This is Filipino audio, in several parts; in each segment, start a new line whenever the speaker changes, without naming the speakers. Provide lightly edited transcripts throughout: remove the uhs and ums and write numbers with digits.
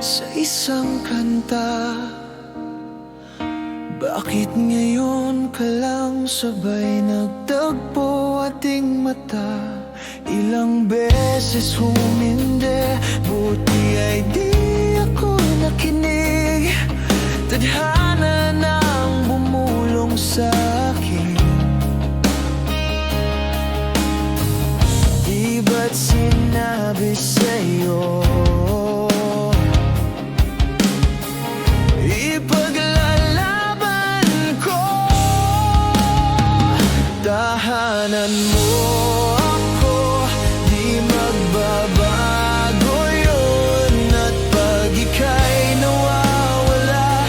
sa isang kanta. Bakit ngayon ka lang sabay nagtagpo ating mata? Ilang beses humindi, buti ay di ako nakinig. Tadhana nang bumulong sa'kin. Di ba't sinabi sa'yo tahanan mo ako, di magbabago yun. At pag ika'y nawawala,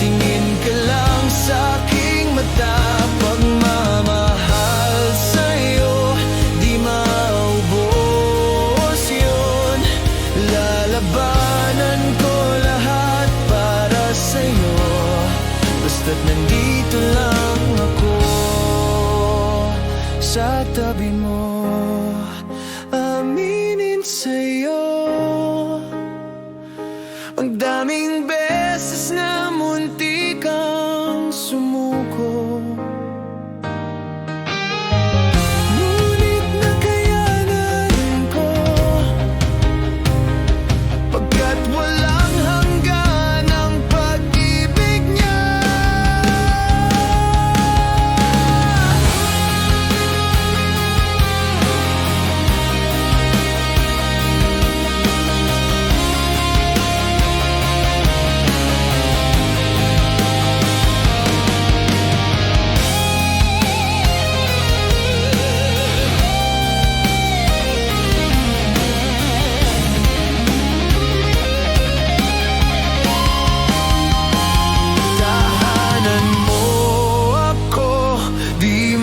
tingin ka lang sa'king mata. Pagmamahal sa'yo, di maubos yun. Lalabanan ko lahat para sa'yo, basta't nandito lang ako sa tabi mo. Aminin sa'yo, ang daming beses na munti kang sumuko. Ngunit nakayanan ko, pagkat walang hanggan ang pag-ibig niya.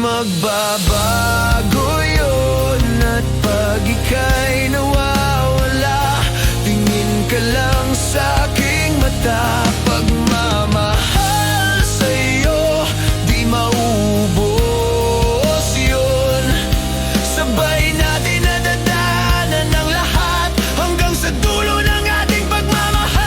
Magbabago yun. At pag ika'y nawawala, tingin ka lang sa'king mata. Pagmamahal sa'yo, di maubos yun. Sabay natin nadadaanan ng lahat hanggang sa dulo ng ating pagmamahal.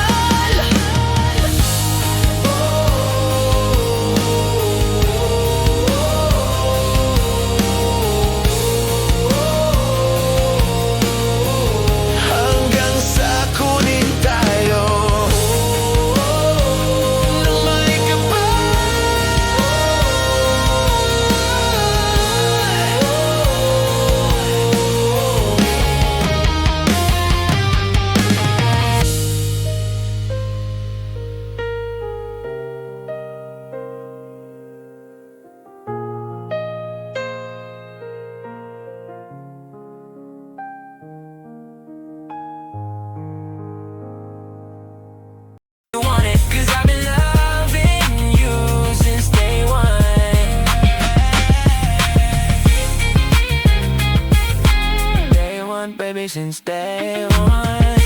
Baby, since day one,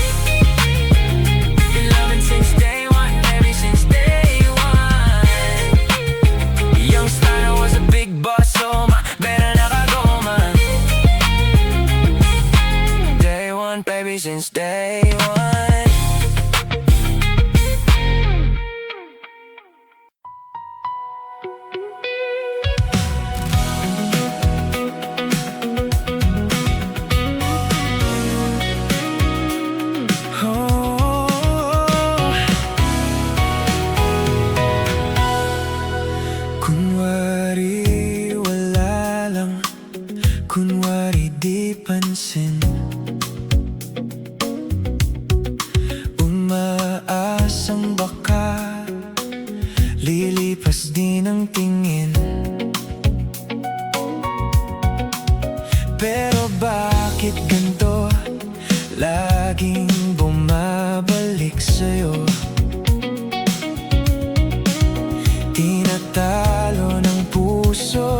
been loving since day one. Baby, since day one. Young Steiner was a big boss, so my better nakago man. Day one, baby, since day one. Kunwari di pansin, umaasang baka lilipas din ang tingin. Pero bakit ganito laging bumabalik sa'yo? Tinatalo ng puso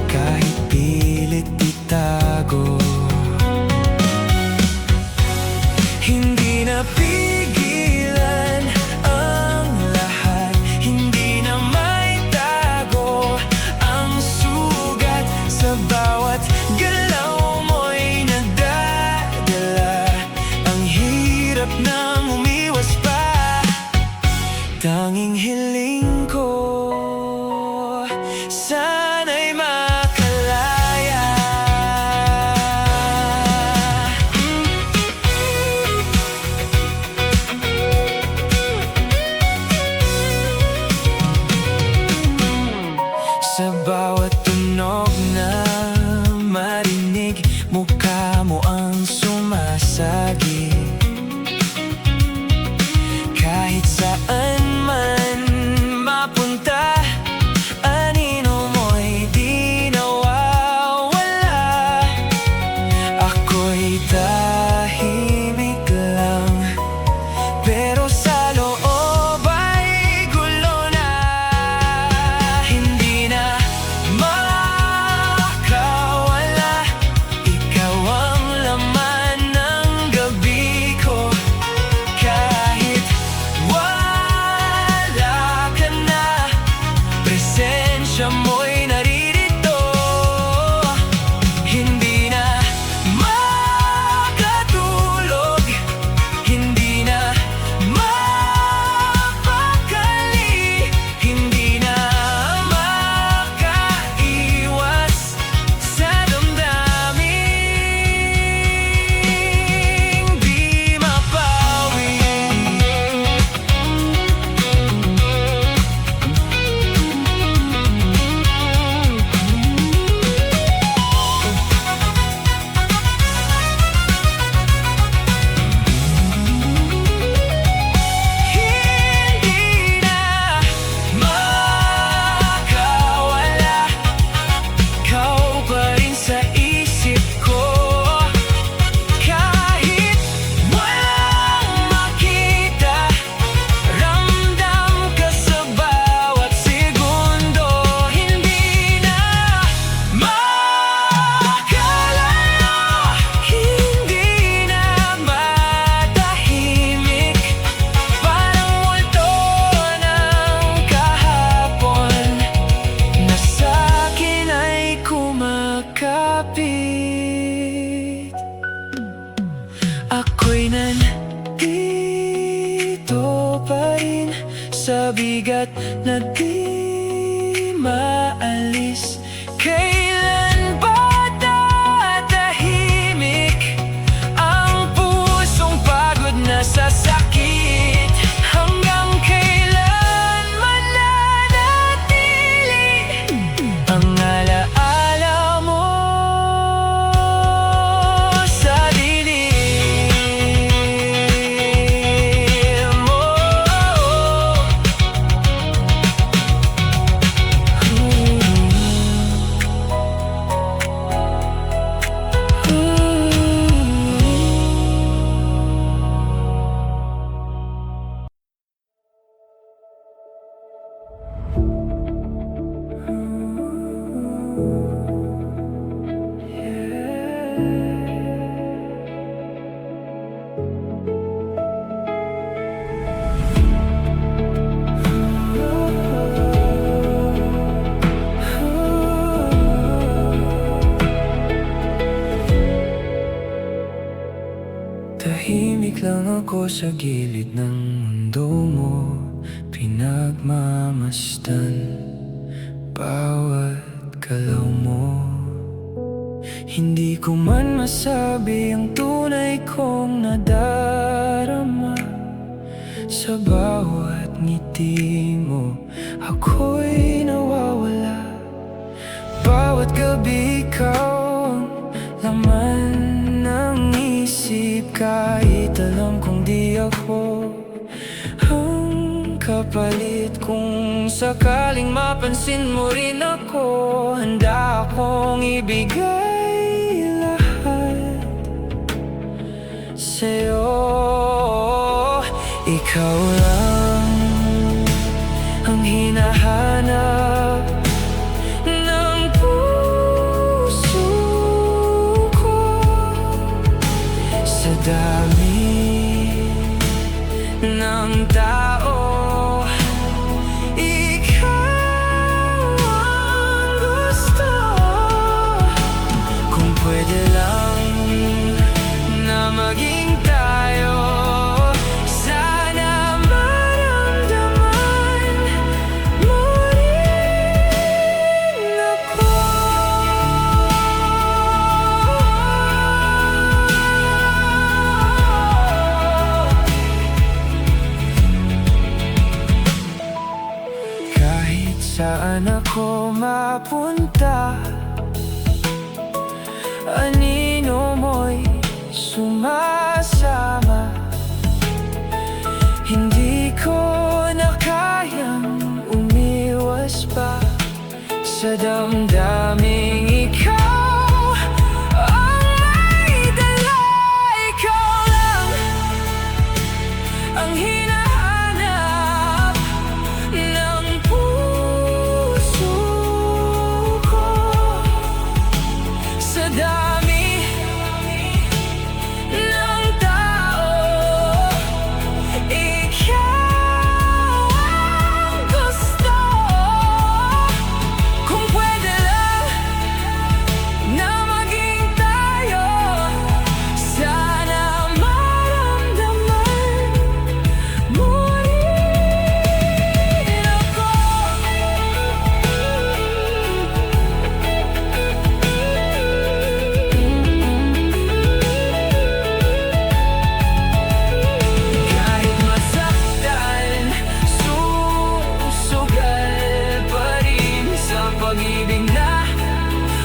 kahit pilit itago. Hindi napigilan ang lahat, hindi na maitago ang sugat. Sa bawat galaw mo'y nagdadala ang hirap na umiwas bigat na di maalis. Kailan ba tatahimik ang pusong pagod na sa sakit? Hanggang kailan mananatili ang alaala mo sa dilim mo? Tahimik lang ako sa gilid ng mundo mo, pinagmamasdan bawat galaw mo. Hindi ko man masabi ang tunay kong nadarama. Sa bawat ngiti mo, ako'y nawawala. Bawat gabi ikaw ang laman ng isip, kahit alam kong di ako ang kapalit. Kung sakaling mapansin mo rin ako, handa akong ibigay lahat sa'yo. Ikaw lang ang hinahanap ng puso ko. Sa dami ng tao, ikaw ang gusto. Kung pwede lang na maging tayo, sana maramdaman mo rin ako. Kahit saan ako mapunta, anino mo'y sumasama. Hindi ko na kayang umiwas pa sa damdaming ikaw ang may dala. Ikaw lang ang hinahanap ng puso ko. Sa dami ng tao, ikaw ang gusto. Kung pwede lang na maging tayo, sana maramdaman mo rin ako. Kahit masaktan, susugal pa rin sa pag-ibig na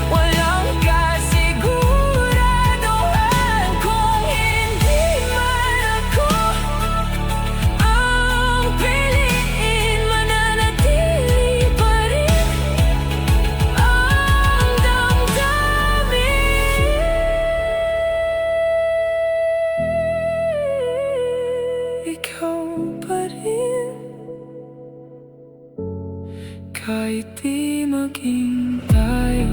walang kasiguraduhan. Kung hindi man ako ang piliin, mananatili pa rin ang damdamin. Ikaw pa rin, kahit di maging tayo.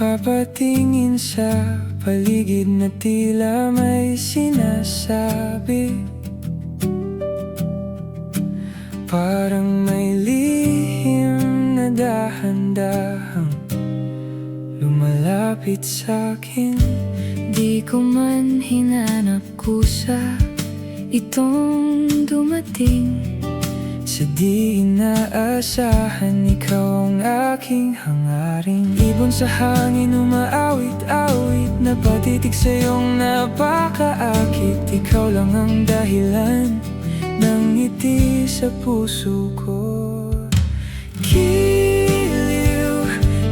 Nakapatingin sa paligid na tila may sinasabi, parang may lihim na dahan-dahang lumalapit sa'kin.
Di ko man hinanap kusa itong dumating.
Sa di inaasahan, ikaw ang aking hangaring. Ibon sa hangin, umaawit-awit, napatitig sa iyong napakaakit. Ikaw lang ang dahilan ng ngiti sa puso ko. Giliw,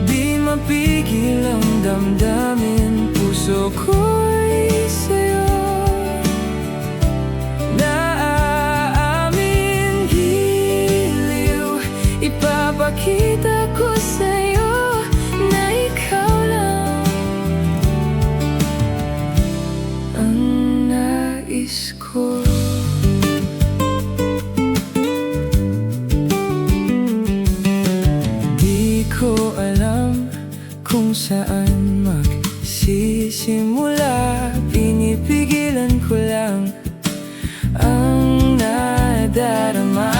di mapigil ang damdamin. Puso ko'y sa'yo naaamin. Giliw, ipapakita ko sa'yo na ikaw lang ang nais ko. Di ko alam kung saan magsisimula, pinipigilan ko lang ang nadarama.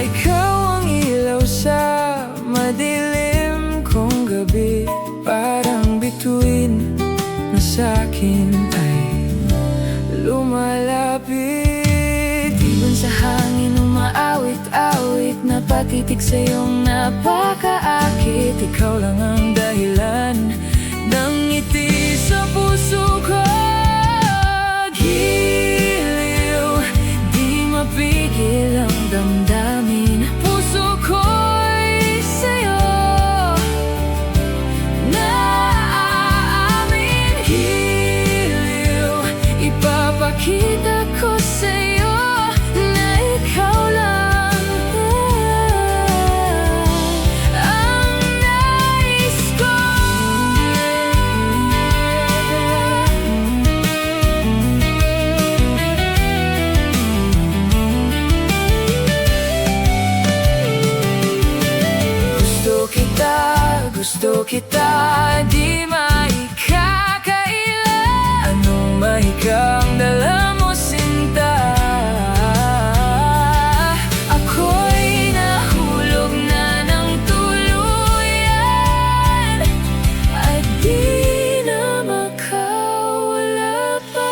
Ikaw ang ilaw sa madilim kong gabi, parang bituin na sa'kin ay lumalapit.
Ibon sa hangin, umaawit-awit, napatitig sa iyong napakaakit.
Ikaw lang ang dahilan ng ngiti sa puso ko. Giliw, di mapigil ang damdamin. Puso ko'y sa'yo naaamin. Giliw, ipapakita ko sa'yo na ikaw lang ang nais ko. Gusto kita, di maikakaila. Anong mahikang dala mo, sinta? Ako'y nahulog na ng tuluyan at di na makawala pa.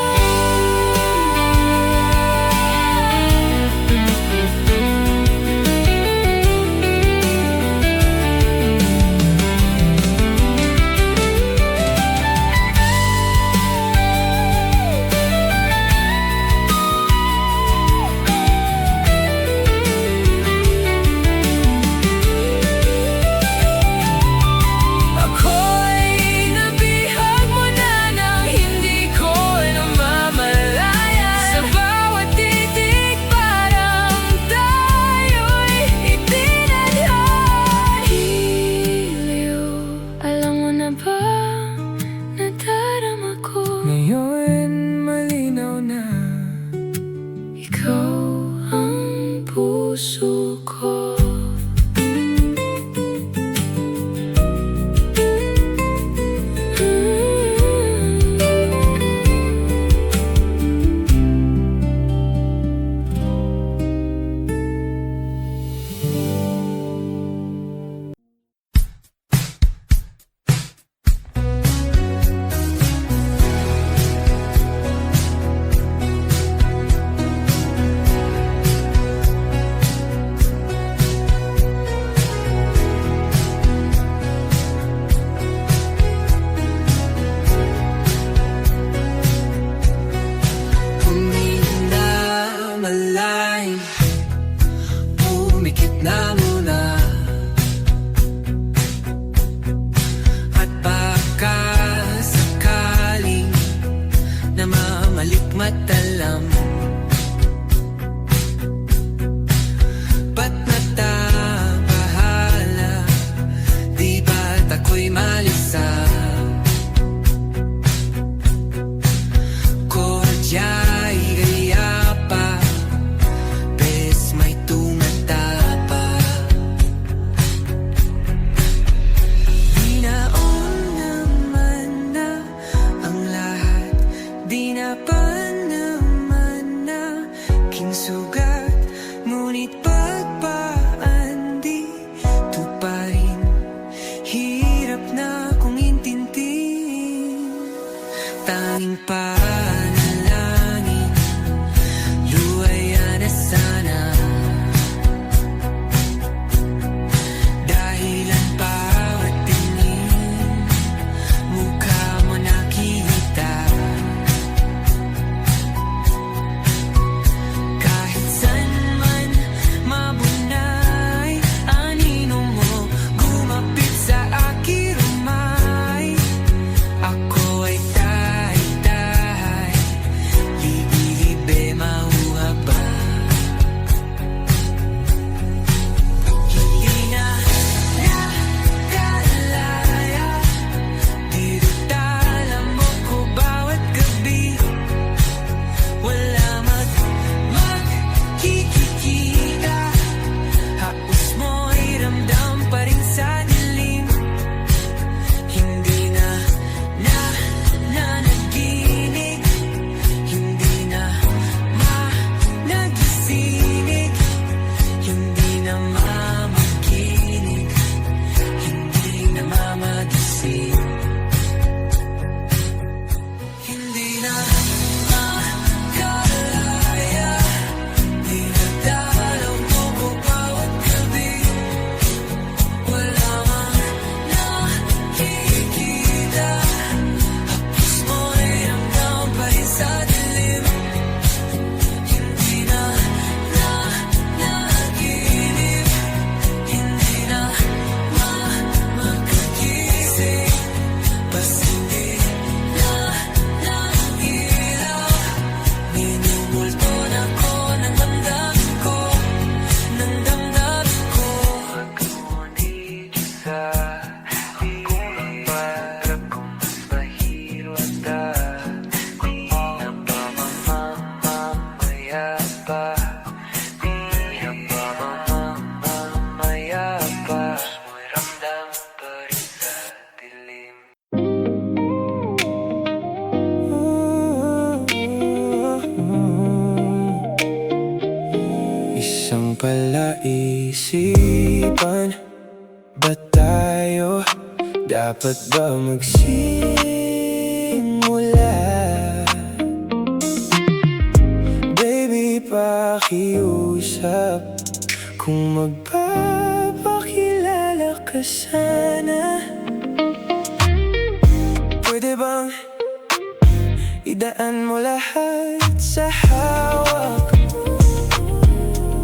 Hirapan ba tayo? Dapat ba magsimula? Baby, pakiusap kung magpapakilala ka sana. Pwede bang idaan mo lahat sa hawak?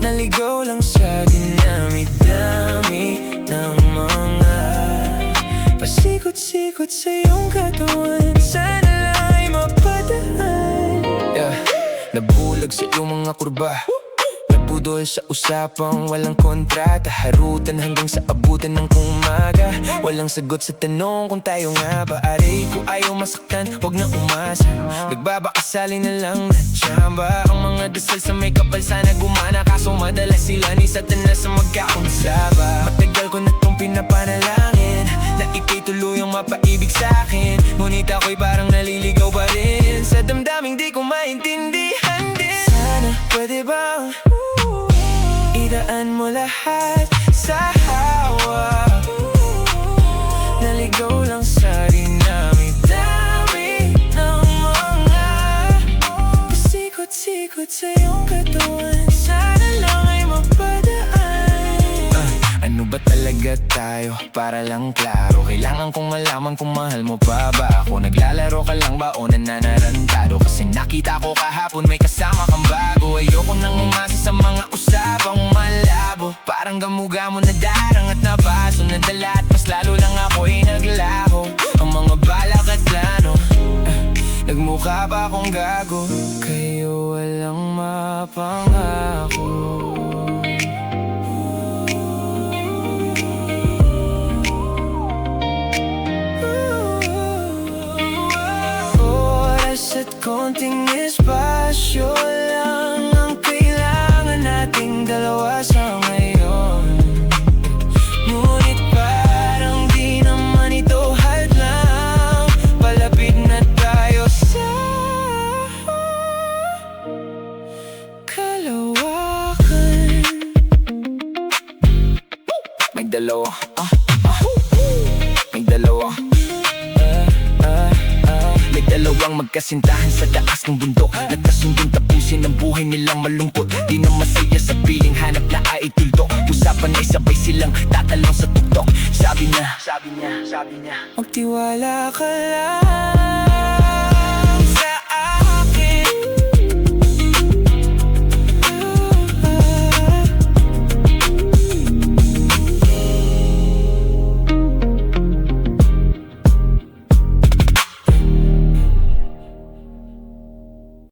Naligaw lang sa dinami-dami ng mga pasikot-sikot sa iyong katawan. Sana lang ay mapadaan. Nabulag sa iyong mga kurba, nabudol sa usapang walang kontra. Taharutan hanggang sa abutan ng umaga. Walang sagot sa tanong kung tayo nga ba. Aray, kung ayaw masaktan, huwag na umasa. Nagbabakasali na lang na tsamba. Ang mga dasal sa may kapal sana gumana. Kaso madalas sila ni Satanas sa magkakonsaba. Matagal ko na itong pinapanalangin na ika'y tuluyang mapaibig sa'kin. Ngunit ako'y parang naliligaw pa rin sa damdaming di ko maintindihan din. Sana pwede bang idaan mo lahat sa hawak? Naligaw lang sa dinami-dami ng mga pasikot-sikot sa iyong katawan. Sana lang ay mapadaan. Ano ba talaga tayo? Para lang klaro, kailangan kong malaman kung mahal mo pa ba ako. Naglalaro ka lang ba o nananarantado? Kasi nakita ko kahapon may kasama kang bago. Ayoko nang umasa sa mga usapang malabo. Parang gamu-gamo na darang at nabaso na dala. At mas lalo lang ako'y naglaho. Ang mga balak at plano, nagmukha pa akong gago. Kayo walang mapangako. At konting espasyo lang ang kailangan nating dalawa sa ngayon. Ngunit parang di naman ito hadlang. Palapit na tayo sa kalawakan. May dalawa, may dalawa. May dalawang magkasintahan sa taas ng bundok. Nagkasundong tapusin ang buhay nilang malungkot. Di na masaya sa piling hanap na ay tuldok. Usapan ay sabay silang tatalong sa tuktok. Sabi niya magtiwala ka lang.